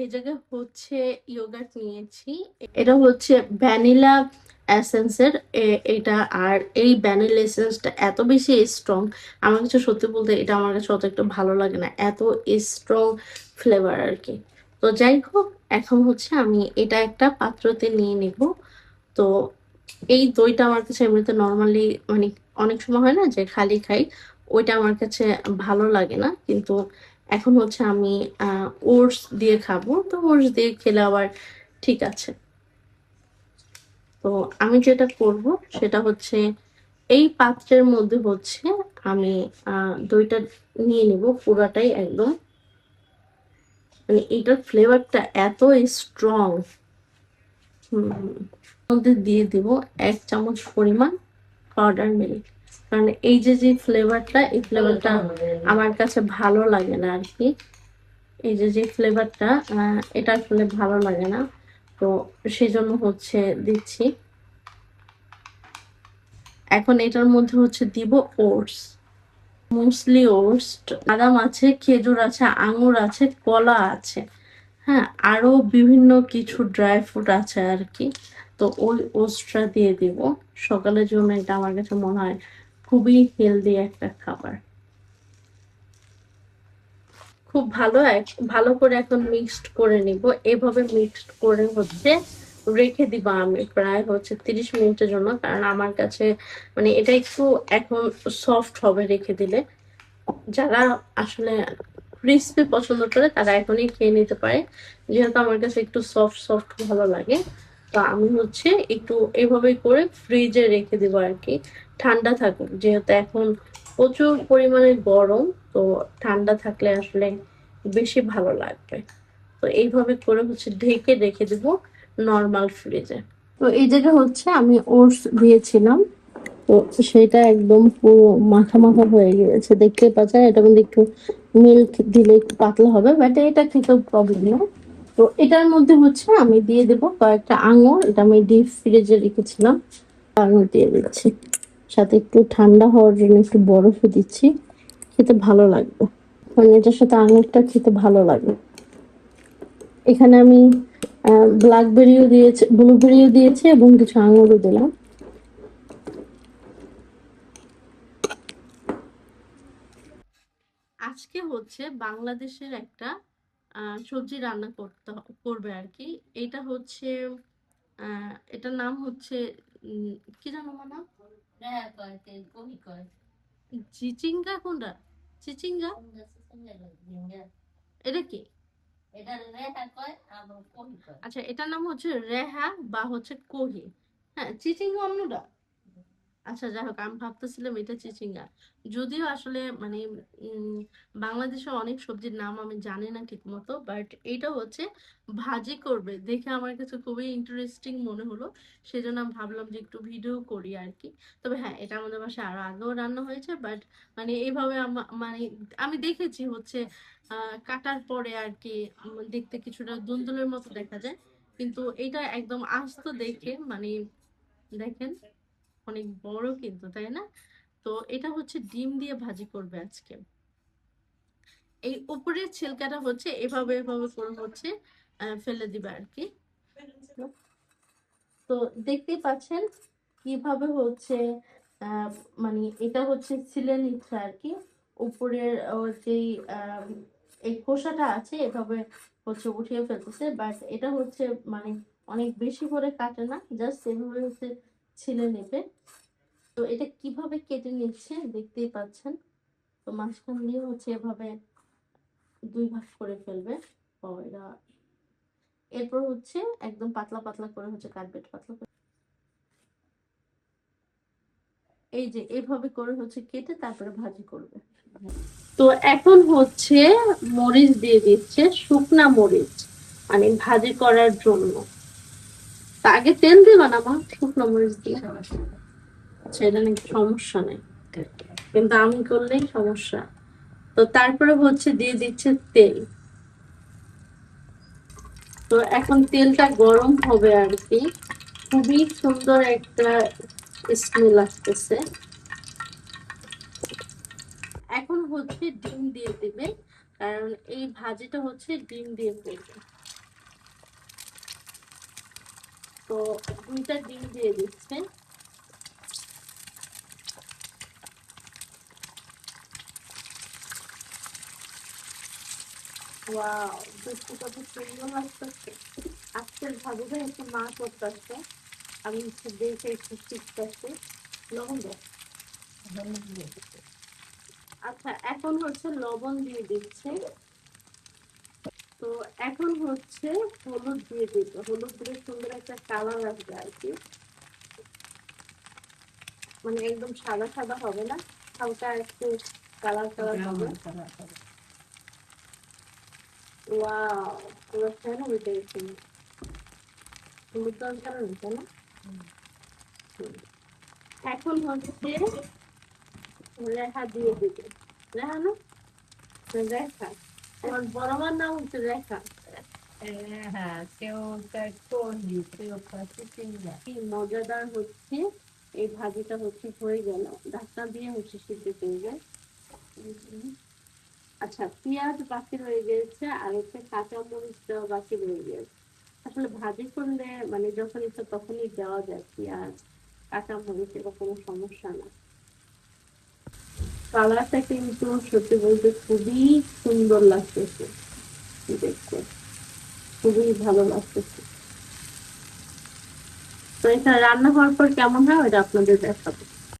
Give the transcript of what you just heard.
এই জায়গায় হচ্ছে ইয়োগার্ট নিয়েছি। এটা হচ্ছে ভ্যানিলা এসেন্সের এটা। আর এই ভ্যানিলা এসেন্সটা এত বেশি স্ট্রং, আমার কাছে সত্যি বলতে এটা আমার কাছে অত একটু ভালো লাগে না, এত স্ট্রং ফ্লেভার আর কি। তো যাই হোক, এখন হচ্ছে আমি এটা একটা পাত্রতে নিয়ে নেব। তো এই দইটা আমার কাছে এমনিতে নর্মালি মানে অনেক সময় হয় না যে খালি খাই, ওইটা আমার কাছে ভালো লাগে না। কিন্তু এখন হচ্ছে আমি ওটস দিয়ে খাবো, তো ওটস দিয়ে খেলে আবার ঠিক আছে। তো আমি যেটা করব সেটা হচ্ছে এই পাত্রের মধ্যে হচ্ছে আমি দইটা নিয়ে নিব পুরাটাই একদম। মানে এটার ফ্লেভারটা এত স্ট্রং। মধ্যে দিয়ে দিব 1 চামচ পরিমাণ পাউডার মিল্ক। কারণ এই যে ফ্লেভারটা, এই ফ্লেভারটা আমার কাছে ভালো লাগে না আর কি। এই যে ফ্লেভারটা এটা আসলে ভালো লাগে না, তো সেজন্য হচ্ছে দিচ্ছি। এখন এটার মধ্যে হচ্ছে দিব ওটস, মুসলি ওটস, বাদাম আছে, খেজুর আছে, আঙুর আছে, কলা আছে, হ্যাঁ, আরো বিভিন্ন কিছু ড্রাই ফ্রুট আছে আর কি। তো ওই ওটসটা দিয়ে দিব সকালের জন্য। এটা আমার কাছে মনে হয় খুবই হেলদি একটা খাবার। খুব ভালো করে এখন মিক্সড করে নিব। এভাবে মিক্সড করে হচ্ছে রেখে দিব আমি প্রায় হচ্ছে 30 মিনিটের জন্য। কারণ আমার কাছে মানে এটা একটু এখন সফট হবে রেখে দিলে। যারা আসলে ক্রিসপি পছন্দ করে তারা এখনই খেয়ে নিতে পারে, যেহেতু আমার কাছে একটু সফট সফট ভালো লাগে। তো আমি হচ্ছে একটু এভাবে করে ফ্রিজে রেখে দিব আর কি, ঠান্ডা থাকুক, যেহেতু এখন প্রচুর পরিমাণে গরম। তো ঠান্ডা থাকলে আসলে বেশি ভালো লাগবে। তো এইভাবে করে হচ্ছে ঢেকে রেখে দেবো নর্মাল ফ্রিজে। তো এই জায়গায় হচ্ছে আমি ওটস দিয়েছিলাম, তো সেটা একদম পুরো মাখা মাখা হয়ে গিয়েছে, দেখতে পাচ্ছেন। এটা কিন্তু একটু মিল্ক দিলে একটু পাতলা হবে, বাট এটা খেতেও প্রবলেম নেই। তো এটার মধ্যে হচ্ছে আমি দিয়ে দেবো কয়েকটা আঙুর, এটা আমি ডিপ ফ্রিজে রেখেছিলাম, আঙুর দিয়ে দিচ্ছি। সাথে একটু ঠান্ডা হওয়ার জন্য একটু বরফও দিচ্ছি, খেতে ভালো লাগবে। কারণ এটার সাথে আঙুরটা খেতে ভালো লাগে। এখানে আমি ব্ল্যাকবেরিও দিয়েছি, ব্লুবেরিও দিয়েছি এবং কিছু আঙুরও দিলাম। আজকে হচ্ছে বাংলাদেশের একটা সবজি রান্না করবে আর কি। এটা হচ্ছে এটার নাম হচ্ছে উম, কি জানো মানা, চিচিঙ্গা। কোনটা চিচিঙ্গা? এটা কি? আচ্ছা, এটার নাম হচ্ছে রেহা বা হচ্ছে কোহি। হ্যাঁ, চিচিঙ্গা অন্যটা। আচ্ছা, যাই হোক, আমি ভাবতেছিলাম এটা চিচিঙ্গা। যদিও আসলে মানে উম বাংলাদেশে অনেক সবজির নাম আমি জানি না ঠিক মতো, বাট এটা হচ্ছে ভাজি করবে দেখে আমার কাছে খুবই ইন্টারেস্টিং মনে হলো। সেজন্য আমি ভাবলাম যে একটু ভিডিও করি আর কি। তবে হ্যাঁ, এটা আমাদের বাসায় আরো আগেও রান্না হয়েছে, বাট মানে এইভাবে মানে আমি দেখেছি হচ্ছে কাটার পরে আর কি দেখতে কিছুটা দুলদুলের মতো দেখা যায়। কিন্তু এটা একদম আস্ত দেখে মানে দেখেন অনেক বড় কিন্তু, তাই না? তো এটা হচ্ছে ডিম দিয়ে ভাজি করবে আজকে। এই উপরের ছিলকাটা হচ্ছে এভাবে এভাবে করে হচ্ছে ফেলে দিবে আর কি। তো দেখতেই পাচ্ছেন কিভাবে হচ্ছে আহ মানে এটা হচ্ছে ছিলে নিচ্ছে আর কি। উপরের যেই এই খোসাটা আছে এভাবে হচ্ছে উঠিয়ে ফেলতেছে, বাট এটা হচ্ছে মানে অনেক বেশি করে কাটে না, জাস্ট এভাবে হচ্ছে ছিলে নেবে। তো এটা কিভাবে কেটে নিচ্ছে দেখতেই পাচ্ছেন। তো মাঝখান দিয়ে হচ্ছে এভাবে 2 ভাগ করে ফেলবে। ও এটা এরপর হচ্ছে একদম পাতলা পাতলা করে হচ্ছে কাটবে, পাতলা করে। এই যে এইভাবে করে হচ্ছে কেটে তারপরে ভাজি করবে। তো এখন হচ্ছে মরিচ দিয়ে দিচ্ছে, শুকনা মরিচ, মানে ভাজি করার জন্য। তা আগে তেল দিবা না মা, শুকনো মরিচ দিয়ে? আচ্ছা, এটা নাকি সমস্যা নেই, কিন্তু আমি করলেই সমস্যা। তো তারপরে হচ্ছে দিয়ে দিচ্ছে তেল। তো এখন তেলটা গরম হবে আর কি, খুবই সুন্দর একটা স্মেল আসতেছে। এখন হচ্ছে ডিম দিয়ে দিবে, কারণ এই ভাজিটা হচ্ছে ডিম দিয়ে করবে। তো 2টা ডিম দিয়ে দিচ্ছে। ওয়াও, দেখতে কত সুন্দর লাগতেছে। আজকের ভাবিটা একটু মা করতেছে, আমি একটু দেখে একটু শিখতেছি। লবণ দাও। আচ্ছা, এখন হচ্ছে লবণ দিয়ে দিচ্ছে। তো এখন হচ্ছে হলুদ দিয়ে দিতে, হলুদ দিলে সুন্দর একটা কালার আসবে আর কি, মানে একদম সাদা সাদা হবে না, হালকা একটু কালার কালার হবে। ওয়াও, পুরো ফ্যান হইতে গেছে। হলুদ রং কালার হইছে না? এখন হচ্ছে রেখা দিয়ে দিবে। রেখা না, রেখা, তোমার বড় মার নাম হচ্ছে রেখা। কি মজাদার হচ্ছে এই ভাজিটা, হচ্ছে হয়ে গেল, ঢাকনা দিয়ে হচ্ছে সিদ্ধ করে যায়। আচ্ছা, পেঁয়াজ বাকি রয়ে গেছে আর হচ্ছে কাঁচা মরিচ দেওয়া বাকি রয়ে গেছে। আসলে ভাজি করলে মানে যখন ইচ্ছা তখনই দেওয়া যায় পেঁয়াজ কাঁচা মরিচ, এটা কোনো সমস্যা না। কালারটা কিন্তু সত্যি বলতে খুবই সুন্দর লাগতেছে দেখতে, খুবই ভালো লাগতেছে। তো এটা রান্না হওয়ার পর কেমন হয় ওটা আপনাদের দেখাবো।